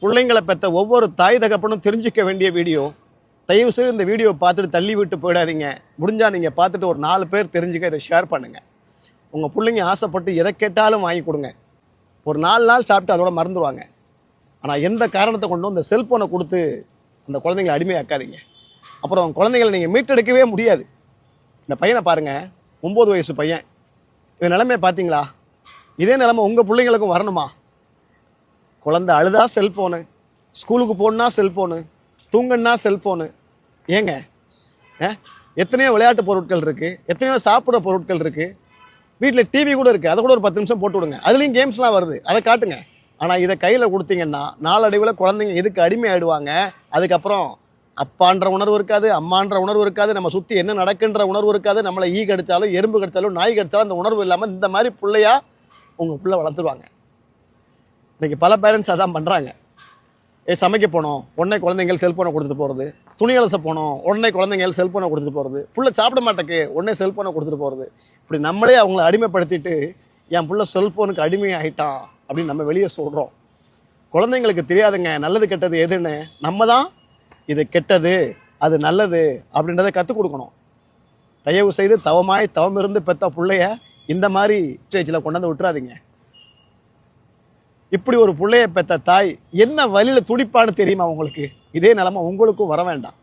பிள்ளைங்களை பெற்ற ஒவ்வொரு தாய் தகப்பனும் தெரிஞ்சிக்க வேண்டிய வீடியோ. தயவு செய்து இந்த வீடியோ பார்த்துட்டு தள்ளி விட்டு போயிடாதீங்க. முடிஞ்சால் நீங்கள் பார்த்துட்டு ஒரு 4 பேர் தெரிஞ்சுக்க இதை ஷேர் பண்ணுங்கள். உங்கள் பிள்ளைங்க ஆசைப்பட்டு எதை கேட்டாலும் வாங்கி கொடுங்க. ஒரு 4 நாள் சாப்பிட்டு அதோட மறந்துடுவாங்க. ஆனால் எந்த காரணத்தை கொண்டும் இந்த செல்ஃபோனை கொடுத்து அந்த குழந்தைங்களை அடிமையாக்காதீங்க. அப்புறம் குழந்தைங்களை நீங்கள் மீட்டெடுக்கவே முடியாது. இந்த பையனை பாருங்கள், 9 வயசு பையன். இவன் நிலைமையை பார்த்தீங்களா? இதே நிலைமை உங்கள் பிள்ளைங்களுக்கும் வரணுமா? குழந்தை அழுதா செல்ஃபோனு, ஸ்கூலுக்கு போகணுன்னா செல்ஃபோனு, தூங்கன்னா செல்ஃபோனு. ஏங்க எத்தனையோ விளையாட்டு பொருட்கள் இருக்குது, எத்தனையோ சாப்பிட்ற பொருட்கள் இருக்குது, வீட்டில் டிவி கூட இருக்குது. அதை கூட ஒரு 10 நிமிஷம் போட்டு விடுங்க. அதுலேயும் கேம்ஸ்லாம் வருது, அதை காட்டுங்க. ஆனால் இதை கையில் கொடுத்தீங்கன்னா நாளடைவில் குழந்தைங்க இதுக்கு அடிமை ஆகிடுவாங்க. அதுக்கப்புறம் அப்பான்ற உணர்வு இருக்காது, அம்மான்ற உணர்வு இருக்காது, நம்ம சுற்றி என்ன நடக்குன்ற உணர்வு இருக்காது. நம்மளை ஈ கடித்தாலும் எறும்பு கடித்தாலும் நாய் கடித்தாலும் அந்த உணர்வு இல்லாமல் இந்த மாதிரி பிள்ளையா உங்கள் பிள்ளை வளர்த்துருவாங்க. இன்றைக்கி பல பேரண்ட்ஸ் அதான் பண்ணுறாங்க. சமைக்க போனோம் உடனே குழந்தைங்கள் செல்ஃபோனை கொடுத்துட்டு போகிறது, துணி அலச போனோம் உடனே குழந்தைங்கள் செல்ஃபோனை கொடுத்துட்டு போகிறது, புள்ள சாப்பிட மாட்டேக்கு உடனே செல்ஃபோனை கொடுத்துட்டு போகிறது. இப்படி நம்மளே அவங்கள அடிமைப்படுத்திட்டு என் புள்ள செல்ஃபோனுக்கு அடிமையாகிட்டான் அப்படின்னு நம்ம வெளியே சொல்கிறோம். குழந்தைங்களுக்கு தெரியாதுங்க நல்லது கெட்டது எதுன்னு. நம்ம தான் இது கெட்டது அது நல்லது அப்படின்றத கற்றுக் கொடுக்கணும். தயவு செய்து தவம் இருந்து பெற்ற பிள்ளைய இந்த மாதிரி ஸ்டேஜில் கொண்டாந்து விட்டுறாதீங்க. இப்படி ஒரு பிள்ளைய பெற்ற தாய் என்ன வழியில துடிப்பான்னு தெரியுமா உங்களுக்கு? இதே நிலைமை உங்களுக்கும் வர வேண்டாம்.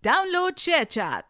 Download ShareChat.